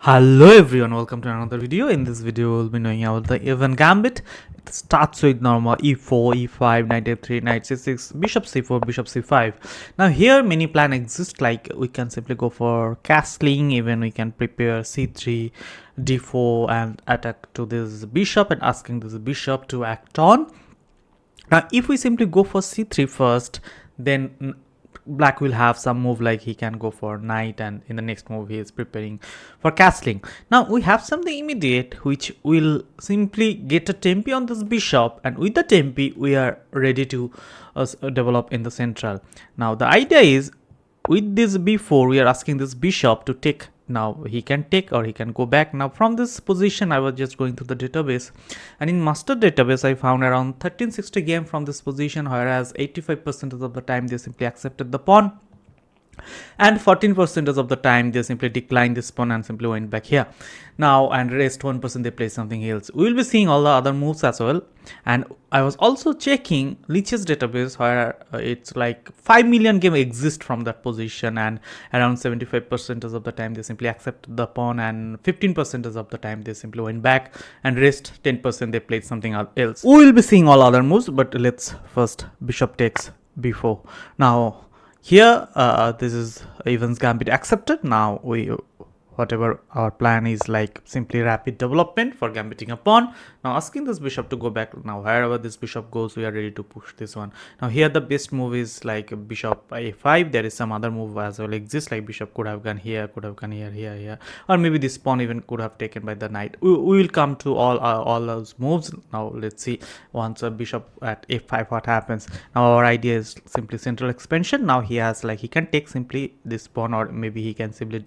Hello everyone, welcome to another video. In this video, we'll be knowing about the Evans Gambit. It starts with normal e4, e5, knight f3, knight c6, bishop c4, bishop c5. Now here many plan exist, like we can simply go for castling, even we can prepare c3, d4 and attack to this bishop and asking this bishop to act on. Now if we simply go for c3 first, then black will have some move, like he can go for knight, and in the next move he is preparing for castling. Now we have something immediate which will simply get a tempi on this bishop, and with the tempi we are ready to develop in the central. Now the idea is, with this b4 we are asking this bishop to take. Now he can take or he can go back. Now from this position I was just going through the database, and in master database I found around 1360 game from this position, whereas 85% of the time they simply accepted the pawn and 14% of the time they simply declined this pawn and simply went back here. Now and rest 1% they play something else. We will be seeing all the other moves as well, and I was also checking Leach's database, where it's like 5 million game exist from that position, and around 75% of the time they simply accepted the pawn, and 15% of the time they simply went back, and rest 10% they played something else. We will be seeing all other moves, but let's first bishop takes b4. Now here this is Evans Gambit accepted. Now we whatever our plan is, like simply rapid development for gambiting a pawn. Now asking this bishop to go back. Now wherever this bishop goes we are ready to push this one. Now here the best move is like bishop a5. There is some other move as well exists, like bishop could have gone here, could have gone here, or maybe this pawn even could have taken by the knight. We will come to all those moves. Now let's see, once a bishop at f5 what happens. Now our idea is simply central expansion. Now he has, like, he can take simply this pawn, or maybe he can simply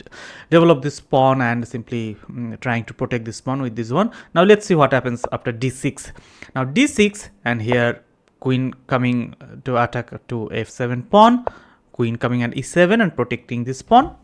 develop this pawn and simply trying to protect this pawn with this one. Now let's see what happens after d6. Now d6, and here queen coming to attack to f7 pawn, queen coming at e7 and protecting this pawn.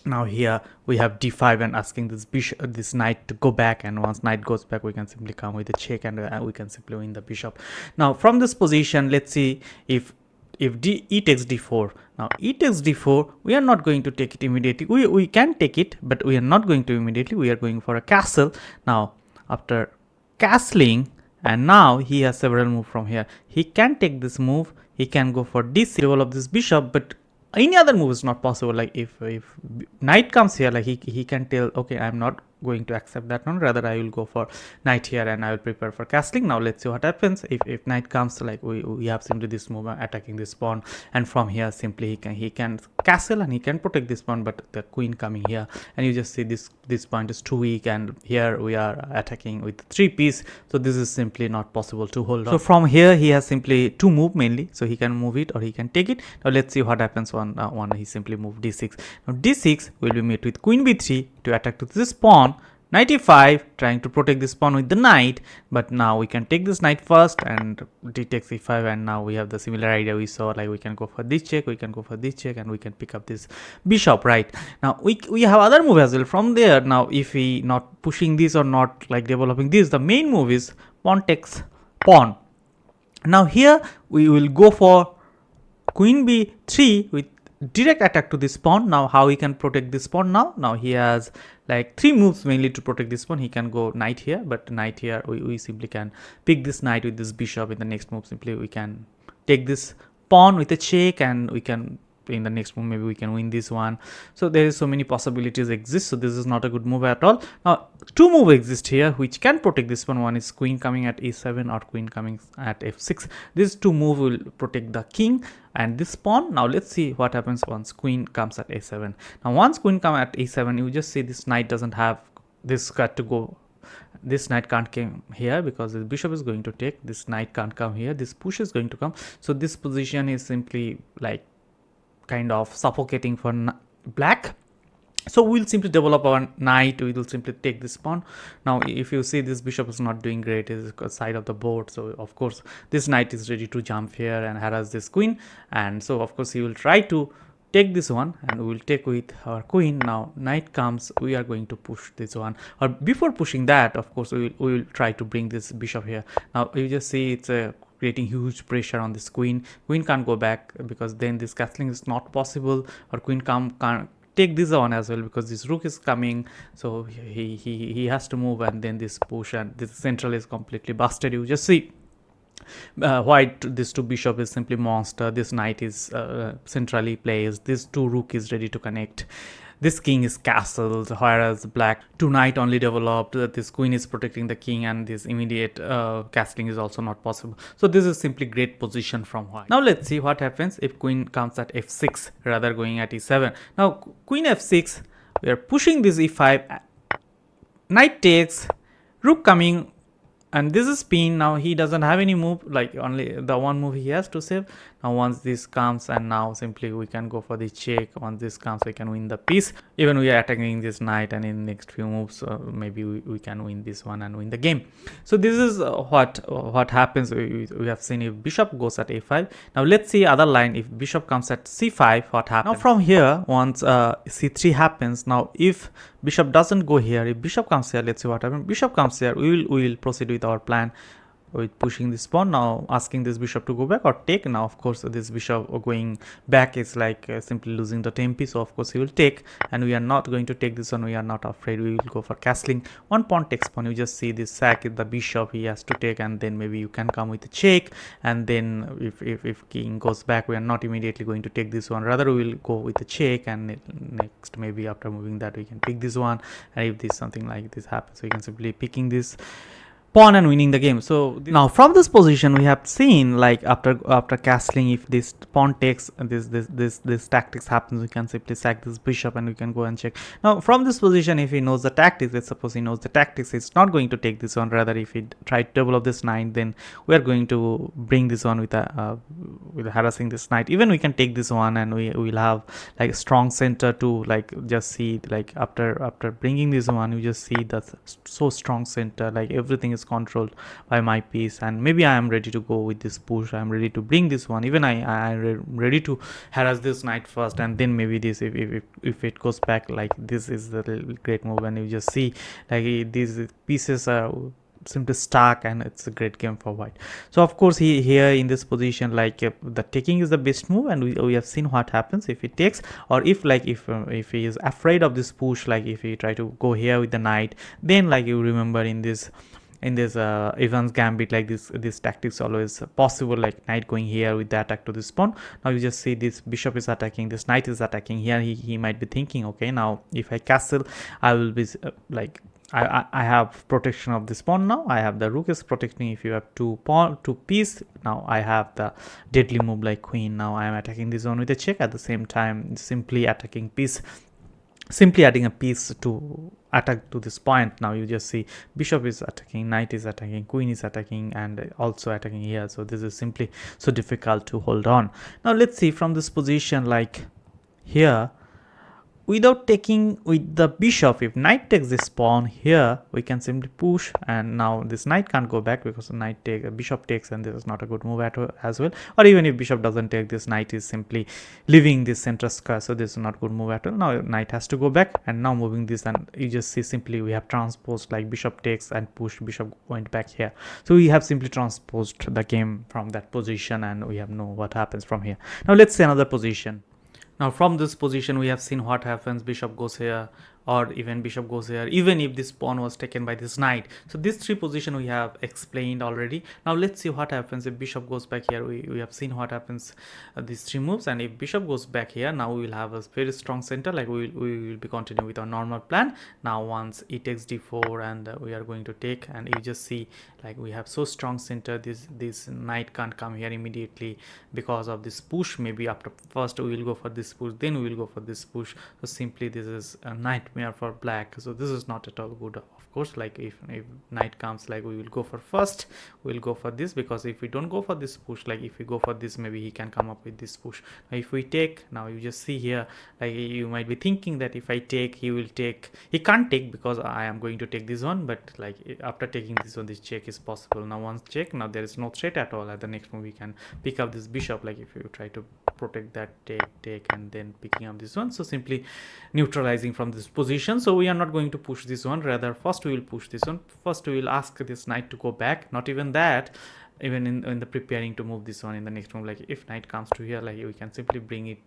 Now here we have d5 and asking this bishop, this knight to go back, and once knight goes back we can simply come with a check, and we can simply win the bishop. Now from this position, let's see if e takes d4. Now e takes d4, we are not going to take it immediately. We can take it, but we are not going to immediately. We are going for a castle. Now after castling, and now he has several moves from here. He can take this move, he can go for d6, develop this bishop, but any other move is not possible. Like if knight comes here, like he can tell, okay, I'm not going to accept that one, rather I will go for knight here and I will prepare for castling. Now let's see what happens. If knight comes, like we have simply this move attacking this pawn, and from here simply he can castle and he can protect this pawn, but the queen coming here, and you just see this point is too weak, and here we are attacking with 3 piece, so this is simply not possible to hold on. So from here he has simply 2 move mainly, so he can move it or he can take it. Now let's see what happens when he simply move d6. Now d6 will be met with queen b3 to attack to this pawn, knight e5, trying to protect this pawn with the knight, but now we can take this knight first, and d takes e5, and now we have the similar idea we saw, like we can go for this check, we can go for this check, and we can pick up this bishop, right? Now we have other move as well from there. Now if we not pushing this or not like developing this, the main move is pawn takes pawn. Now here we will go for queen b3 with direct attack to this pawn. Now how he can protect this pawn? Now he has like 3 moves mainly to protect this pawn. He can go knight here, but knight here we simply can pick this knight with this bishop. In the next move simply we can take this pawn with a check, and we can, in the next move maybe we can win this one. So there is so many possibilities exist, so this is not a good move at all. Now 2 moves exist here which can protect this one. One is queen coming at e7 or queen coming at f6. These 2 moves will protect the king and this pawn. Now let's see what happens once queen comes at a7. Now once queen comes at a7, you just see this knight doesn't have this cut to go. This knight can't come here because this bishop is going to take. This knight can't come here, this push is going to come. So this position is simply like kind of suffocating for black. So we'll simply develop our knight, we will simply take this pawn. Now if you see, this bishop is not doing great, is side of the board, so of course this knight is ready to jump here and harass this queen, and so of course he will try to take this one, and we will take with our queen. Now knight comes, we are going to push this one, or before pushing that of course we will try to bring this bishop here. Now you just see it's creating huge pressure on this queen. Queen can't go back because then this castling is not possible, or queen can't take this on as well, because this rook is coming, so he has to move, and then this push, and this central is completely busted. You just see white, this two bishop is simply monster, this knight is centrally placed, this two rook is ready to connect, this king is castled, whereas black two knight only developed, this queen is protecting the king, and this immediate castling is also not possible. So this is simply great position from white. Now let's see what happens if queen comes at f6 rather going at e7. Now queen f6, we are pushing this e5, knight takes, rook coming, and this is spin. Now he doesn't have any move, like only the one move he has to save. Now once this comes, and now simply we can go for the check. Once this comes, we can win the piece. Even we are attacking this knight, and in next few moves maybe we can win this one and win the game. So this is what happens. We have seen if bishop goes at a5. Now let's see other line. If bishop comes at c5, what happens? Now from here, once c3 happens, now if bishop doesn't go here, if bishop comes here, let's see what happens. Bishop comes here, we will proceed with our plan with pushing this pawn. Now asking this bishop to go back or take. Now of course this bishop going back is like simply losing the tempo, so of course he will take, and we are not going to take this one. We are not afraid, we will go for castling. One pawn takes pawn, you just see this sack is the bishop, he has to take, and then maybe you can come with a check, and then if king goes back, we are not immediately going to take this one, rather we will go with a check, and next maybe after moving that we can pick this one, and if this something like this happens, we can simply picking this pawn and winning the game. So now from this position we have seen, like after castling, if this pawn takes, this tactics happens, we can simply sack this bishop and we can go and check. Now from this position, if he knows the tactics, let's suppose he knows the tactics, he's not going to take this one, rather if he try to develop this knight, then we are going to bring this one with a with harassing this knight. Even we can take this one, and we will have like a strong center to like just see, like after bringing this one, you just see that so strong center, like everything is controlled by my piece, and maybe I am ready to go with this push. I am ready to bring this one, even I ready to harass this knight first, and then maybe this, if it goes back, like this is the great move, and you just see like these pieces are simply stuck, and it's a great game for white. So of course here in this position, like the taking is the best move, and we have seen what happens if he takes, or if like if he is afraid of this push, like if he try to go here with the knight, then like you remember in this Evans Gambit, like this tactics always possible, like knight going here with the attack to this pawn. Now you just see this bishop is attacking, this knight is attacking here. He might be thinking, okay, now if I castle, I will be like I have protection of this pawn. Now I have the rook is protecting. If you have two piece, now I have the deadly move like queen. Now I am attacking this one with a check, at the same time simply attacking piece, simply adding a piece to attack to this point. Now you just see bishop is attacking, knight is attacking, queen is attacking, and also attacking here. So this is simply so difficult to hold on. Now let's see from this position, like here, without taking with the bishop, if knight takes this pawn here, we can simply push, and now this knight can't go back because the knight take, bishop takes, and this is not a good move as well. Or even if bishop doesn't take, this knight is simply leaving this center square, so this is not good move at all. Now knight has to go back, and now moving this, and you just see simply we have transposed, like bishop takes and push, bishop went back here. So we have simply transposed the game from that position, and we have know what happens from here. Now let's see another position. Now from this position we have seen what happens. Bishop goes here, or even bishop goes here, even if this pawn was taken by this knight. So these three positions we have explained already. Now let's see what happens if bishop goes back here. We have seen what happens these three moves, and if bishop goes back here, now we will have a very strong center, like we will be continuing with our normal plan. Now once e takes d4, and we are going to take, and you just see like we have so strong center, this knight can't come here immediately because of this push. Maybe after first we will go for this push, then we will go for this push. So simply this is a nightmare for black. So this is not at all good. Of course, like if knight comes, like we will go for first, we'll go for this, because if we don't go for this push, like if we go for this, maybe he can come up with this push. Now if we take, now you just see here, like you might be thinking that if I take, he will take, he can't take because I am going to take this one, but like after taking this one, this check is possible. Now once check, now there is no threat at all. At the next move we can pick up this bishop, like if you try to protect that, take, and then picking up this one, so simply neutralizing from this position. So we are not going to push this one, rather first we will push this one. First we will ask this knight to go back, not even that, even in the preparing to move this one in the next move. Like if knight comes to here, like we can simply bring it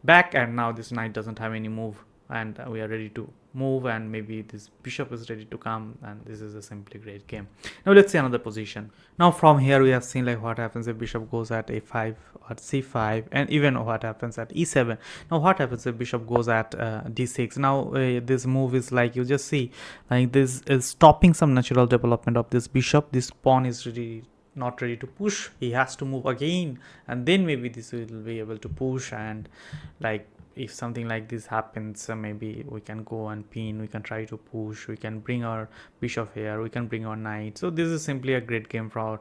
back, and now this knight doesn't have any move and we are ready to move, and maybe this bishop is ready to come, and this is a simply great game. Now let's see another position. Now from here we have seen like what happens if bishop goes at a5 or c5, and even what happens at e7. Now what happens if bishop goes at d6. Now this move is like, you just see like this is stopping some natural development of this bishop. This pawn is really not ready to push, he has to move again, and then maybe this will be able to push. And like if something like this happens, maybe we can go and pin, we can try to push, we can bring our bishop here, we can bring our knight. So this is simply a great game for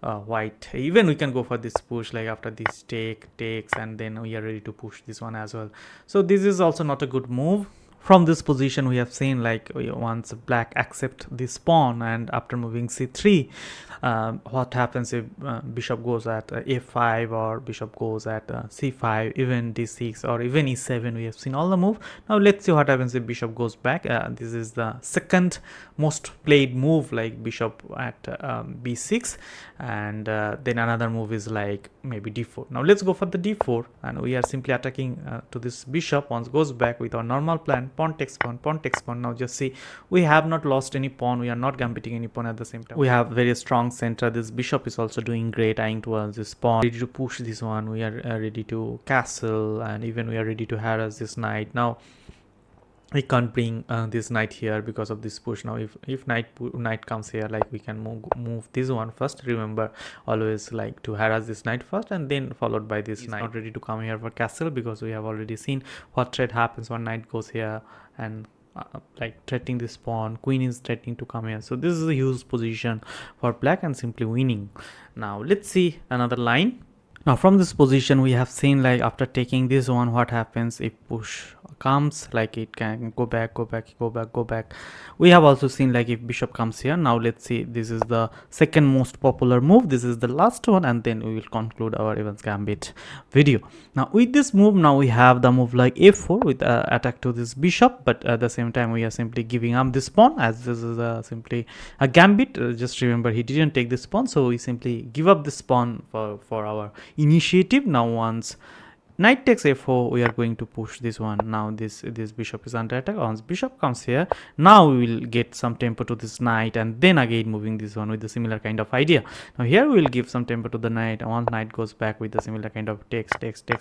white. Even we can go for this push, like after this takes, and then we are ready to push this one as well. So this is also not a good move. From this position we have seen like once black accept this pawn, and after moving c3, what happens if bishop goes at a5, or bishop goes at c5, even d6, or even e7. We have seen all the move. Now let's see what happens if bishop goes back. This is the second most played move, like bishop at b6, and then another move is like maybe d4. Now let's go for the d4, and we are simply attacking to this bishop. Once goes back with our normal plan, pawn takes pawn, pawn takes pawn. Now just see, we have not lost any pawn, we are not gambiting any pawn at the same time. We have very strong center. This bishop is also doing great, eyeing towards this pawn, ready to push this one. We are ready to castle, and even we are ready to harass this knight. Now we can't bring this knight here because of this push. Now if knight comes here, like we can move this one first. Remember, always like to harass this knight first, and then followed by this knight. Not ready to come here for castle, because we have already seen what threat happens when knight goes here, and like threatening this pawn. Queen is threatening to come here. So this is a huge position for black, and simply winning. Now let's see another line. Now from this position we have seen like after taking this one, what happens if push comes, like it can go back, go back, go back, go back. We have also seen like if bishop comes here. Now let's see, this is the second most popular move, this is the last one, and then we will conclude our Evans Gambit video. Now with this move, now we have the move like a4 with attack to this bishop, but at the same time we are simply giving up this pawn, as this is simply a gambit. Just remember, he didn't take this pawn, so we simply give up this pawn for our initiative. Now once knight takes a4, we are going to push this one. Now this bishop is under attack. Once bishop comes here, now we will get some tempo to this knight, and then again moving this one with a similar kind of idea. Now here we will give some tempo to the knight. Once knight goes back with a similar kind of takes,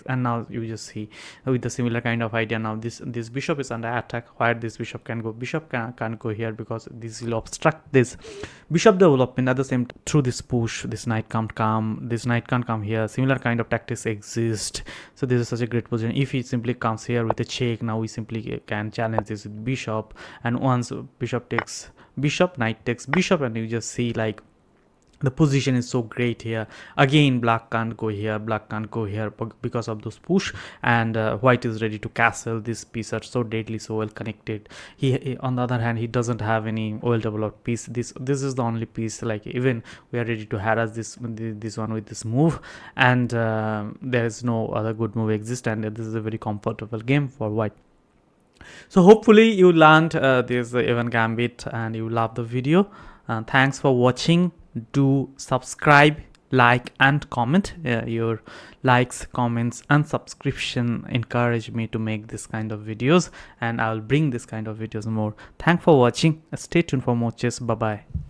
and now you just see with the similar kind of idea. Now this bishop is under attack. Where this bishop can go, bishop can't go here, because this will obstruct this bishop development. At the same time, through this push, this knight can't come, here. Similar kind of tactics exist. So this is such a great position. If he simply comes here with a check, now we simply can challenge this with bishop, and once bishop takes bishop, knight takes bishop, and you just see like the position is so great here. Again, black can't go here, because of those push, and white is ready to castle. These pieces are so deadly, so well connected. He on the other hand, he doesn't have any well developed piece. This is the only piece, like even we are ready to harass this one with this move, and there is no other good move exist, and this is a very comfortable game for white. So hopefully you learned this Evans Gambit, and you love the video. Thanks for watching. Do subscribe, like, and comment. Your likes, comments, and subscription encourage me to make this kind of videos, and I will bring this kind of videos more. Thanks for watching. Stay tuned for more chess. Bye bye.